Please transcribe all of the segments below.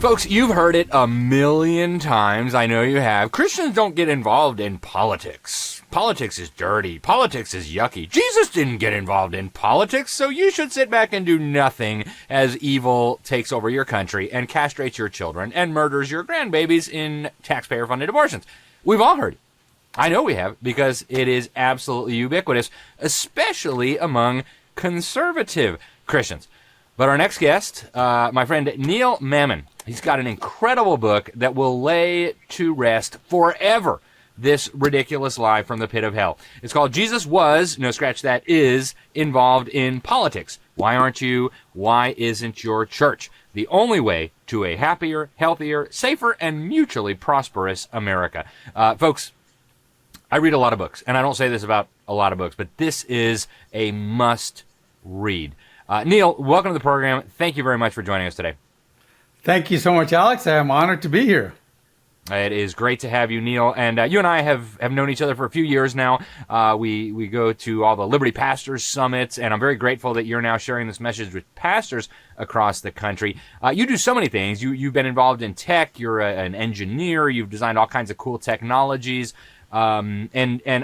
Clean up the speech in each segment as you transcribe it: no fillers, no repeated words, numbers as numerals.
Folks, you've heard it a million times. I know you have. Christians don't get involved in politics. Politics is dirty. Politics is yucky. Jesus didn't get involved in politics, so you should sit back and do nothing as evil takes over your country and castrates your children and murders your grandbabies in taxpayer-funded abortions. We've all heard it. I know we have, because it is absolutely ubiquitous, especially among conservative Christians. But our next guest, my friend Neil Mammen, he's got an incredible book that will lay to rest forever this ridiculous lie from the pit of hell. It's called Jesus Was, no scratch that, is involved in politics. Why aren't you? Why isn't your church the only way to a happier, healthier, safer, and mutually prosperous America? Folks, I read a lot of books, and I don't say this about a lot of books, but this is a must-read. Neil, welcome to the program. Thank you very much for joining us today. Thank you so much, Alex. I am honored to be here. It is great to have you, Neil. And you and I have known each other for a few years now. We go to all the Liberty Pastors Summits, and I'm very grateful that you're now sharing this message with pastors across the country. You do so many things. You've been involved in tech. You're an engineer. You've designed all kinds of cool technologies. And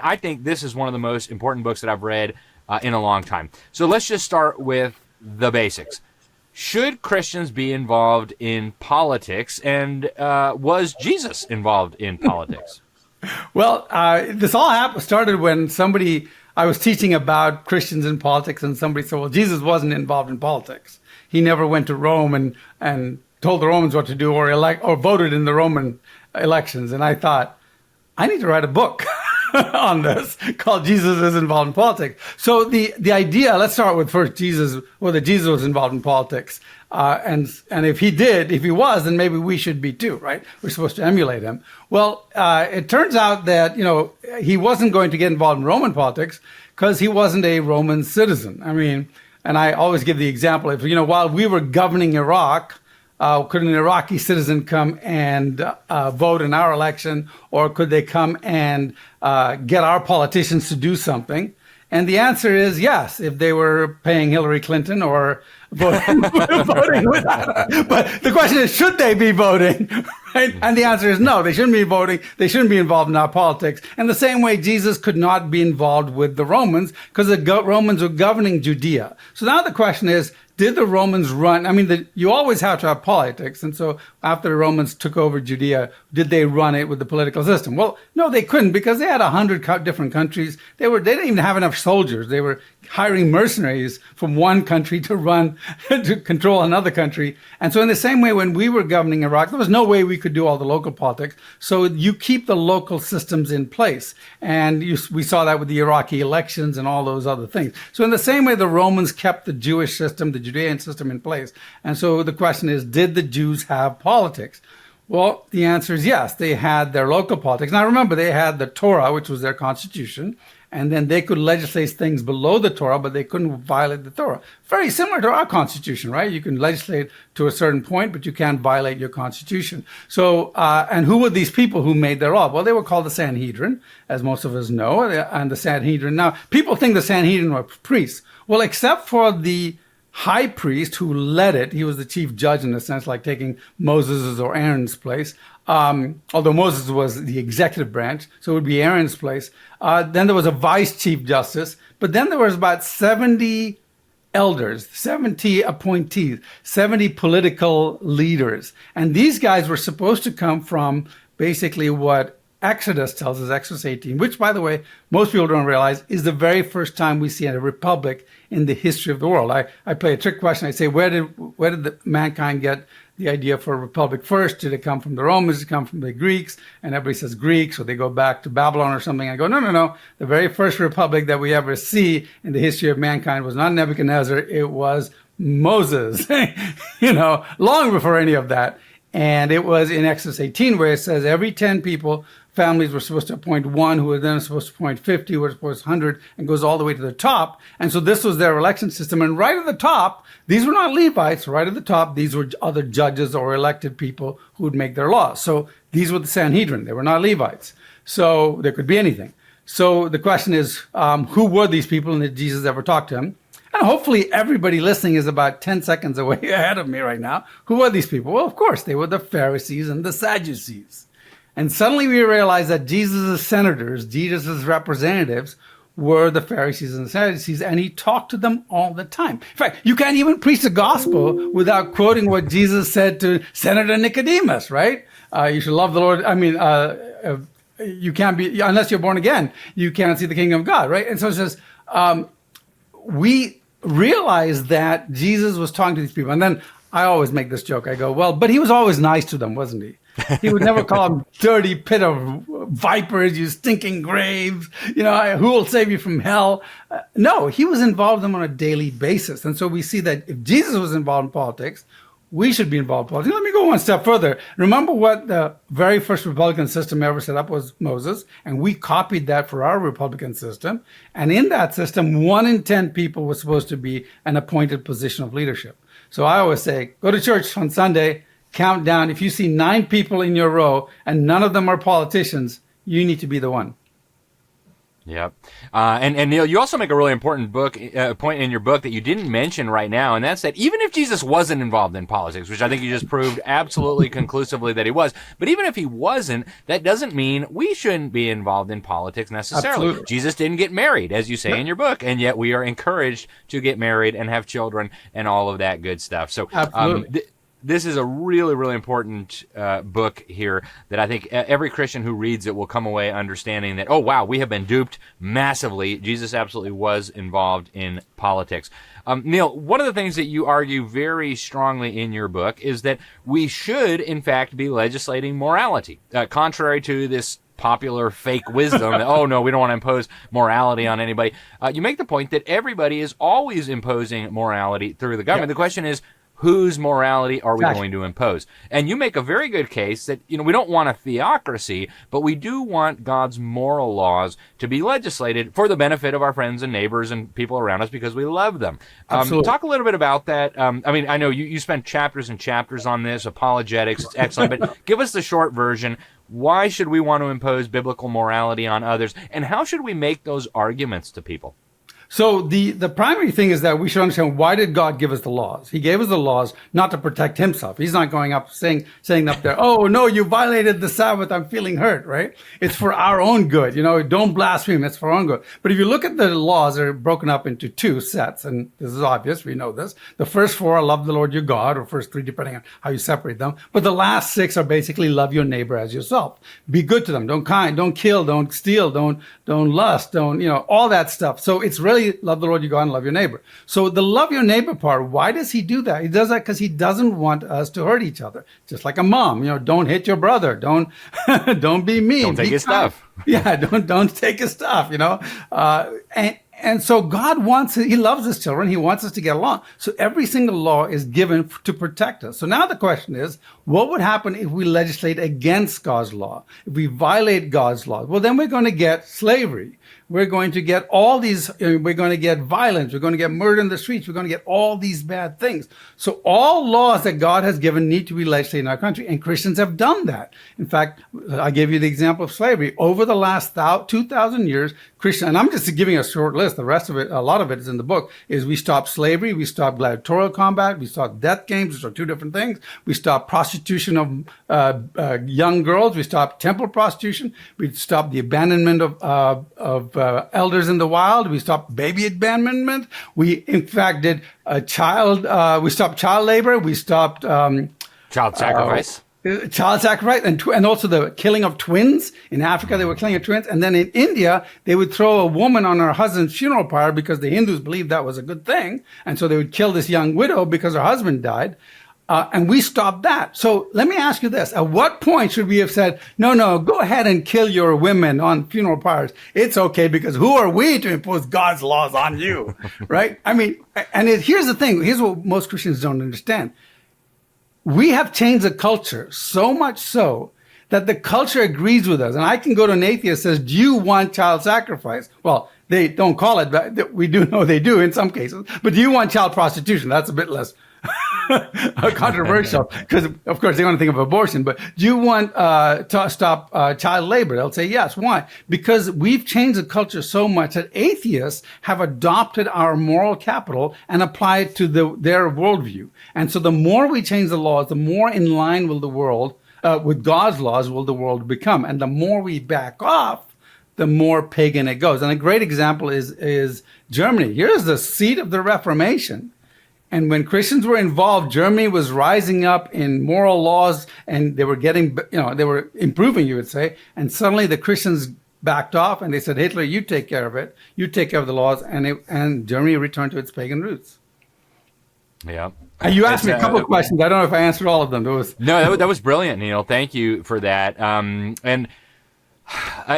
I think this is one of the most important books that I've read in a long time. So let's just start with the basics. Should Christians be involved in politics, and was Jesus involved in politics? Well, this all started when I was teaching about Christians in politics, and somebody said, well, Jesus wasn't involved in politics. He never went to Rome and told the Romans what to do or voted in the Roman elections. And I thought, I need to write a book on this called Jesus is Involved in Politics. So the idea, let's start with first whether Jesus was involved in politics. And if he was, then maybe we should be too, right? We're supposed to emulate him. Well, it turns out that, he wasn't going to get involved in Roman politics because he wasn't a Roman citizen. I mean, and I always give the example, while we were governing Iraq, could an Iraqi citizen come and vote in our election, or could they come and get our politicians to do something? And the answer is yes, if they were paying Hillary Clinton or voting with her. But the question is, should they be voting? Right? And the answer is no, they shouldn't be voting. They shouldn't be involved in our politics. And the same way, Jesus could not be involved with the Romans because the Romans were governing Judea. So now the question is, did the Romans run? I mean, you always have to have politics. And so after the Romans took over Judea, did they run it with the political system? Well, no, they couldn't, because they had 100 different countries. They didn't even have enough soldiers. They were hiring mercenaries from one country to to control another country. And so in the same way, when we were governing Iraq, there was no way we could do all the local politics. So you keep the local systems in place. And we saw that with the Iraqi elections and all those other things. So in the same way, the Romans kept the Jewish system, the Judean system in place. And so the question is, did the Jews have politics? Well, the answer is yes. They had their local politics. Now remember, they had the Torah, which was their constitution, and then they could legislate things below the Torah, but they couldn't violate the Torah. Very similar to our constitution, right? You can legislate to a certain point, but you can't violate your constitution. So, and who were these people who made their law? Well, they were called the Sanhedrin, as most of us know, and the Sanhedrin. Now, people think the Sanhedrin were priests. Well, except for the high priest who led it. He was the chief judge, in a sense, like taking Moses' or Aaron's place. Although Moses was the executive branch, so it would be Aaron's place. Then there was a vice chief justice, but then there was about 70 elders, 70 appointees, 70 political leaders. And these guys were supposed to come from basically what Exodus tells us, Exodus 18, which, by the way, most people don't realize is the very first time we see a republic in the history of the world. I play a trick question. I say, where did mankind get the idea for a republic first? Did it come from the Romans? Did it come from the Greeks? And everybody says Greeks, so they go back to Babylon or something. I go, no. The very first republic that we ever see in the history of mankind was not Nebuchadnezzar. It was Moses, long before any of that. And it was in Exodus 18 where it says every 10 families were supposed to appoint one, who was then supposed to appoint 50, who was supposed to 100, and goes all the way to the top. And so this was their election system. And right at the top, these were not Levites. Right at the top, these were other judges or elected people who would make their laws. So these were the Sanhedrin. They were not Levites. So there could be anything. So the question is, who were these people, and did Jesus ever talk to them? And hopefully everybody listening is about 10 seconds away ahead of me right now. Who were these people? Well, of course, they were the Pharisees and the Sadducees. And suddenly we realize that Jesus' senators, Jesus' representatives, were the Pharisees and the Sadducees, and he talked to them all the time. In fact, you can't even preach the gospel without quoting what Jesus said to Senator Nicodemus, right? You should love the Lord. I mean, you can't be, unless you're born again, you can't see the kingdom of God, right? And so it says, we realized that Jesus was talking to these people. And then I always make this joke. I go, well, but he was always nice to them, wasn't he? He would never call them dirty pit of vipers, you stinking graves, who will save you from hell? No, he was involved in them on a daily basis. And so we see that if Jesus was involved in politics, we should be involved in politics. Let me go one step further. Remember what the very first Republican system ever set up was Moses, and we copied that for our Republican system. And in that system, 1 in 10 people was supposed to be an appointed position of leadership. So I always say, go to church on Sunday, count down. If you see 9 people in your row and none of them are politicians, you need to be the one. Yep. And Neil, you also make a really important point in your book that you didn't mention right now, and that's that even if Jesus wasn't involved in politics, which I think you just proved absolutely conclusively that he was, but even if he wasn't, that doesn't mean we shouldn't be involved in politics necessarily. Absolutely. Jesus didn't get married, as you say in your book, and yet we are encouraged to get married and have children and all of that good stuff. So, this is a really, really important book here that I think every Christian who reads it will come away understanding that, oh, wow, we have been duped massively. Jesus absolutely was involved in politics. Neil, one of the things that you argue very strongly in your book is that we should, in fact, be legislating morality, contrary to this popular fake wisdom that, oh, no, we don't want to impose morality on anybody. You make the point that everybody is always imposing morality through the government. Yep. The question is, whose morality are we going to impose? And you make a very good case that, we don't want a theocracy, but we do want God's moral laws to be legislated for the benefit of our friends and neighbors and people around us because we love them. Talk a little bit about that. I know you spent chapters and chapters on this, apologetics, it's excellent, but give us the short version. Why should we want to impose biblical morality on others? And how should we make those arguments to people? So the primary thing is that we should understand, why did God give us the laws? He gave us the laws not to protect himself. He's not going up saying up there, oh, no, you violated the Sabbath, I'm feeling hurt, right? It's for our own good. Don't blaspheme. It's for our own good. But if you look at the laws, they're broken up into 2 sets. And this is obvious. We know this. The first 4 are love the Lord your God, or first 3, depending on how you separate them. But the last 6 are basically love your neighbor as yourself. Be good to them. Don't kill, don't steal, don't lust, all that stuff. So it's really love the Lord your God and love your neighbor. So the love your neighbor part, why does he do that? He does that because he doesn't want us to hurt each other. Just like a mom, don't hit your brother. Don't be mean. Don't take his stuff. Yeah, don't take his stuff, And so God he loves his children. He wants us to get along. So every single law is given to protect us. So now the question is, what would happen if we legislate against God's law? If we violate God's law? Well, then we're going to get slavery. We're going to get all these, we're going to get violence. We're going to get murder in the streets. We're going to get all these bad things. So all laws that God has given need to be legislated in our country. And Christians have done that. In fact, I gave you the example of slavery. Over the last 2,000 years, Christian, and I'm just giving a short list. The rest of it, a lot of it is in the book, is we stopped slavery. We stopped gladiatorial combat. We stopped death games, which are 2 different things. We stopped prostitution of young girls. We stopped temple prostitution. We stopped the abandonment of elders in the wild. We stopped baby abandonment. We, in fact, did we stopped child labor. We stopped child sacrifice. Child sacrifice, and also the killing of twins. In Africa, they were killing of twins. And then in India, they would throw a woman on her husband's funeral pyre because the Hindus believed that was a good thing. And so they would kill this young widow because her husband died. And we stopped that. So let me ask you this. At what point should we have said, no, go ahead and kill your women on funeral pyres? It's okay, because who are we to impose God's laws on you, right? I mean, here's the thing. Here's what most Christians don't understand. We have changed the culture so much so that the culture agrees with us. And I can go to an atheist and says, do you want child sacrifice? Well, they don't call it that. We do know they do in some cases. But do you want child prostitution? That's a bit less controversial because, of course, they want to think of abortion. But do you want to stop child labor? They'll say yes. Why? Because we've changed the culture so much that atheists have adopted our moral capital and apply it to their worldview. And so the more we change the laws, the more in line will the world, with God's laws, will the world become. And the more we back off, the more pagan it goes. And a great example is Germany. Here's the seat of the Reformation. And when Christians were involved, Germany was rising up in moral laws, and they were getting, they were improving, you would say. And suddenly the Christians backed off, and they said, Hitler, you take care of it. You take care of the laws. And Germany returned to its pagan roots. Yeah. And you asked me a couple of questions. I don't know if I answered all of them. No, that was brilliant, Neil. Thank you for that. And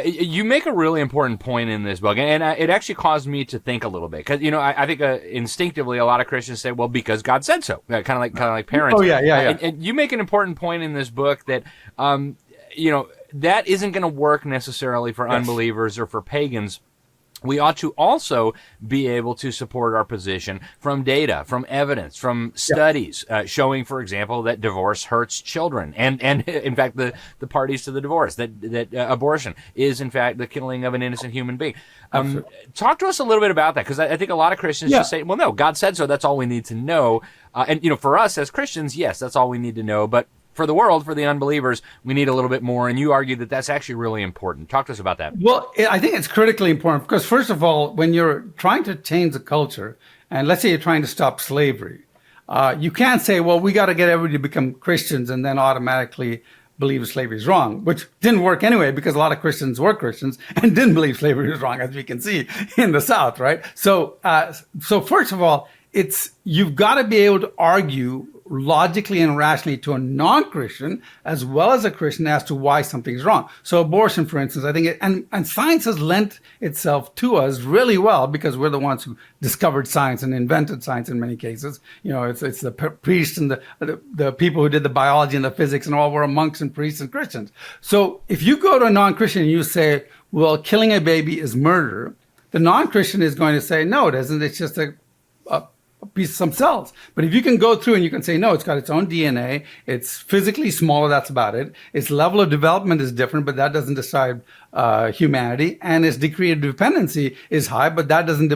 you make a really important point in this book, and it actually caused me to think a little bit, because I think instinctively a lot of Christians say, "Well, because God said so," kind of like parents. Oh yeah. And you make an important point in this book that that isn't going to work necessarily for unbelievers or for pagans. We ought to also be able to support our position from data, from evidence, from studies showing, for example, that divorce hurts children, and in fact the parties to the divorce, that abortion is in fact the killing of an innocent human being. Talk to us a little bit about that, because I think a lot of Christians just say, well, no, God said so, that's all we need to know. And for us as Christians, yes, that's all we need to know, but for the world, for the unbelievers, we need a little bit more, and you argue that that's actually really important. Talk to us about that. Well, I think it's critically important because, first of all, when you're trying to change the culture, and let's say you're trying to stop slavery, you can't say, well, we got to get everybody to become Christians and then automatically believe slavery is wrong, which didn't work anyway because a lot of Christians were Christians and didn't believe slavery was wrong, as we can see in the South, right? So first of all, you've got to be able to argue logically and rationally to a non-Christian as well as a Christian as to why something's wrong. So abortion, for instance, I think, and science has lent itself to us really well because we're the ones who discovered science and invented science in many cases. It's the priests and the people who did the biology and the physics and all were monks and priests and Christians. So if you go to a non-Christian and you say, well, killing a baby is murder, the non-Christian is going to say, no, it isn't. It's just a piece of some cells. But if you can go through and you can say, no, it's got its own DNA, it's physically smaller, that's about it. Its level of development is different, but that doesn't decide humanity. And its degree of dependency is high, but that doesn't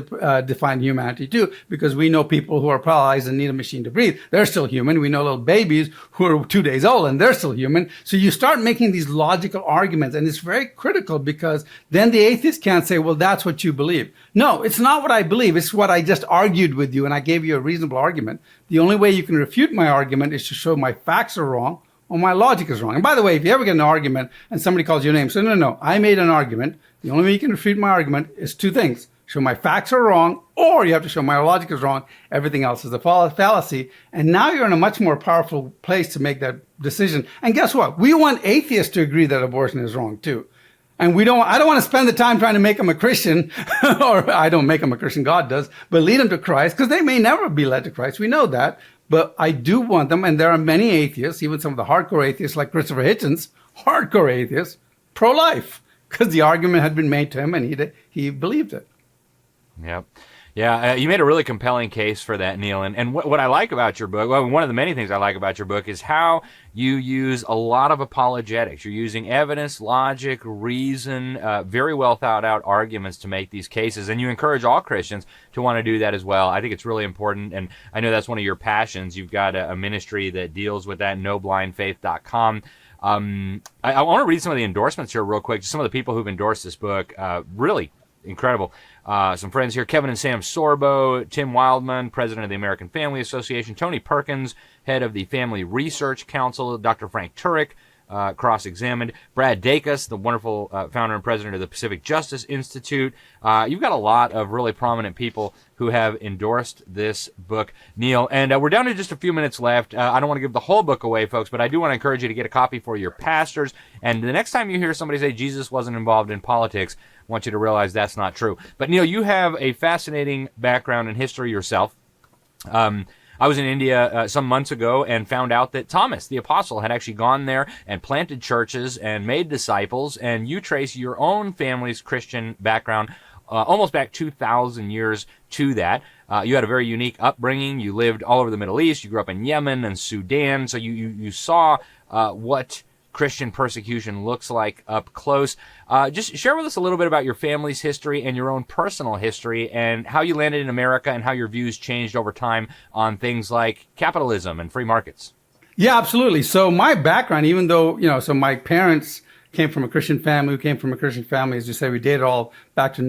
define humanity too, because we know people who are paralyzed and need a machine to breathe. They're still human. We know little babies who are 2 days old and they're still human. So you start making these logical arguments, and it's very critical because then the atheist can't say, well, that's what you believe. No, it's not what I believe. It's what I just argued with you, and I gave you a reasonable argument. The only way you can refute my argument is to show my facts are wrong or my logic is wrong. And by the way, if you ever get in an argument and somebody calls your name, say, no, I made an argument. The only way you can refute my argument is two things. Show my facts are wrong, or you have to show my logic is wrong. Everything else is a fallacy. And now you're in a much more powerful place to make that decision. And guess what? We want atheists to agree that abortion is wrong too. And I don't want to spend the time trying to make them a Christian, or I don't make them a Christian, God does, but lead them to Christ, because they may never be led to Christ. We know that. But I do want them, and there are many atheists, even some of the hardcore atheists like Christopher Hitchens, hardcore atheists, pro-life, because the argument had been made to him and he believed it. Yep. Yeah, you made a really compelling case for that, Neil. And what I like about your book, well, one of the many things I like about your book is how you use a lot of apologetics. You're using evidence, logic, reason, very well thought out arguments to make these cases. And you encourage all Christians to want to do that as well. I think it's really important. And I know that's one of your passions. You've got a ministry that deals with that, noblindfaith.com. I want to read some of the endorsements here real quick. Just some of the people who've endorsed this book. Really incredible. Some friends here, Kevin and Sam Sorbo, Tim Wildman, president of the American Family Association, Tony Perkins, head of the Family Research Council, Dr. Frank Turek, cross-examined, Brad Dacus, the wonderful founder and president of the Pacific Justice Institute. You've got a lot of really prominent people who have endorsed this book, Neil. And we're down to just a few minutes left. I don't want to give the whole book away, folks, but I do want to encourage you to get a copy for your pastors. And the next time you hear somebody say Jesus wasn't involved in politics, I want you to realize that's not true. But, Neil, you have a fascinating background in history yourself. I was in India some months ago and found out that Thomas, the apostle, had actually gone there and planted churches and made disciples. And you trace your own family's Christian background almost back 2,000 years to that. You had a very unique upbringing. You lived all over the Middle East. You grew up in Yemen and Sudan. So you saw what Christian persecution looks like up close. Just share with us a little bit about your family's history and your own personal history and how you landed in America and how your views changed over time on things like capitalism and free markets. Yeah, absolutely. So my background, even though, so my parents came from a Christian family, as you say, we dated all back to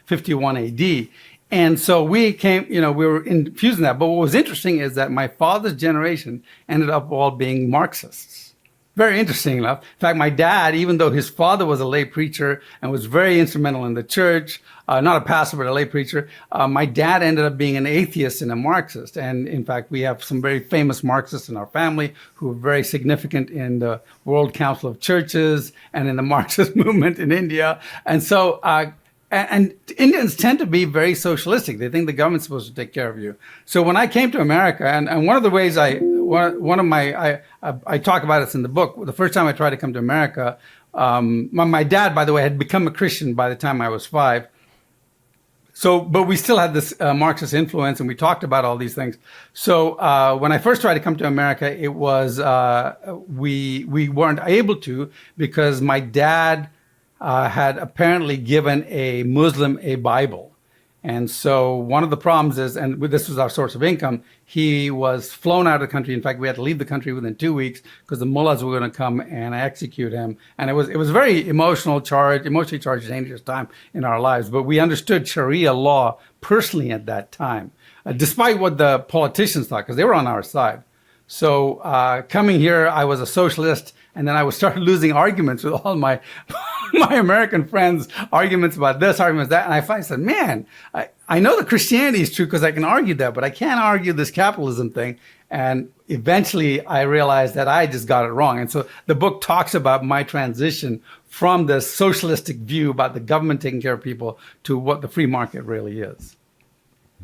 51 AD. And so we came, we were infusing that. But what was interesting is that my father's generation ended up all being Marxists. Very interesting enough. In fact, my dad, even though his father was a lay preacher and was very instrumental in the church, not a pastor, but a lay preacher, my dad ended up being an atheist and a Marxist. And in fact, we have some very famous Marxists in our family who are very significant in the World Council of Churches and in the Marxist movement in India. And so, and Indians tend to be very socialistic. They think the government's supposed to take care of you. So when I came to America, and one of the ways I talk about this in the book, the first time I tried to come to America, my dad, by the way, had become a Christian by the time I was 5. So, but we still had this Marxist influence, and we talked about all these things. So when I first tried to come to America, it was we weren't able to because my dad had apparently given a Muslim a Bible. And so one of the problems is, and this was our source of income, he was flown out of the country. In fact, we had to leave the country within 2 weeks because the mullahs were going to come and execute him. And it was very emotionally charged, dangerous time in our lives. But we understood Sharia law personally at that time, despite what the politicians thought, because they were on our side. So coming here, I was a socialist, and then I started losing arguments with all my American friends, arguments about this, arguments that. And I finally said, man, I know that Christianity is true because I can argue that, but I can't argue this capitalism thing. And eventually I realized that I just got it wrong. And so the book talks about my transition from the socialistic view about the government taking care of people to what the free market really is.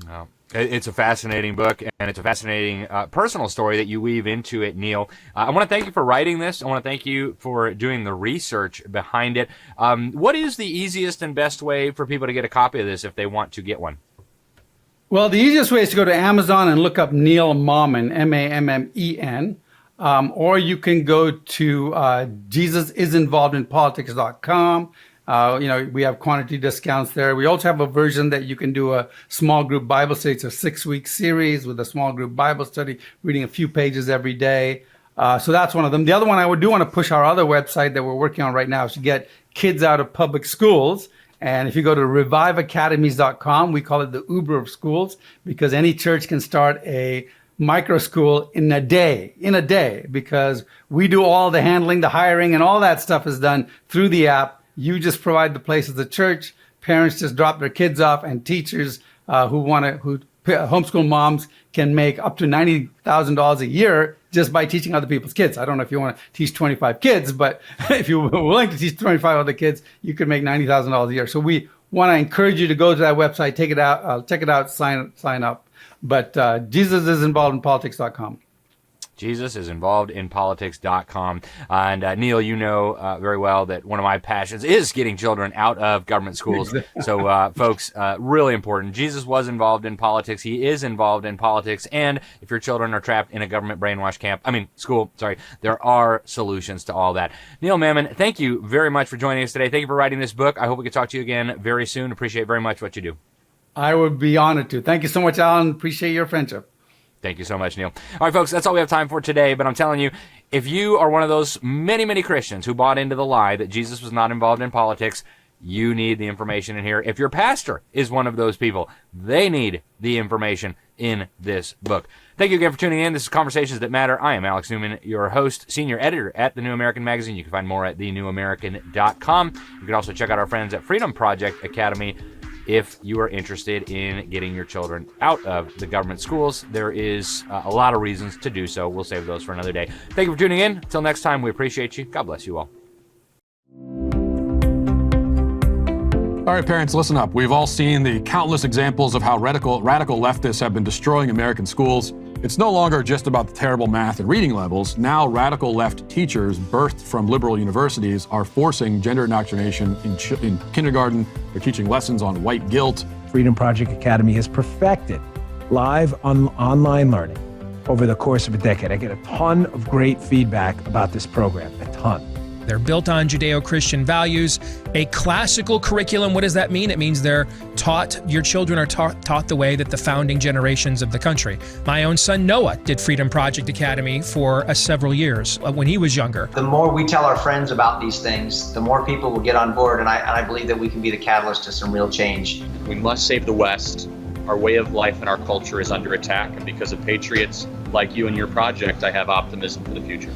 Wow. It's a fascinating book, and it's a fascinating personal story that you weave into it, Neil. I want to thank you for writing this. I want to thank you for doing the research behind it. What is the easiest and best way for people to get a copy of this if they want to get one? Well, the easiest way is to go to Amazon and look up Neil Mammen, Mammen, or you can go to JesusIsInvolvedInPolitics.com. We have quantity discounts there. We also have a version that you can do a small group Bible study. It's a 6-week series with a small group Bible study, reading a few pages every day. So that's one of them. The other one, I do want to push our other website that we're working on right now is to get kids out of public schools. And if you go to reviveacademies.com, we call it the Uber of schools because any church can start a micro school in a day, because we do all the handling, the hiring, and all that stuff is done through the app. You just provide the place as the church. Parents just drop their kids off, and teachers homeschool moms can make up to $90,000 a year just by teaching other people's kids. I don't know if you want to teach 25 kids, but if you're willing to teach 25 other kids, you could make $90,000 a year. So we want to encourage you to go to that website, check it out, sign up. But JesusIsInvolvedInPolitics.com. JesusIsInvolvedInPolitics.com. And Neil, you know very well that one of my passions is getting children out of government schools. So, folks, really important. Jesus was involved in politics. He is involved in politics. And if your children are trapped in a government brainwash school, there are solutions to all that. Neil Mammen, thank you very much for joining us today. Thank you for writing this book. I hope we can talk to you again very soon. Appreciate very much what you do. I would be honored to. Thank you so much, Alan. Appreciate your friendship. Thank you so much, Neil. All right, folks, that's all we have time for today. But I'm telling you, if you are one of those many, many Christians who bought into the lie that Jesus was not involved in politics, you need the information in here. If your pastor is one of those people, they need the information in this book. Thank you again for tuning in. This is Conversations That Matter. I am Alex Newman, your host, senior editor at The New American Magazine. You can find more at thenewamerican.com. You can also check out our friends at Freedom Project Academy. If you are interested in getting your children out of the government schools, there is a lot of reasons to do so. We'll save those for another day. Thank you for tuning in. Until next time, we appreciate you. God bless you all. All right, parents, listen up. We've all seen the countless examples of how radical leftists have been destroying American schools. It's no longer just about the terrible math and reading levels. Now, radical left teachers birthed from liberal universities are forcing gender indoctrination in kindergarten. They're teaching lessons on white guilt, Freedom Project Academy has perfected live online learning over the course of a decade. I get a ton of great feedback about this program, a ton. They're built on Judeo-Christian values, a classical curriculum. What does that mean? It means they're taught, your children are taught the way that the founding generations of the country. My own son Noah did Freedom Project Academy for several years when he was younger. The more we tell our friends about these things, the more people will get on board, and I believe that we can be the catalyst to some real change. We must save the West. Our way of life and our culture is under attack, and because of patriots like you and your project, I have optimism for the future.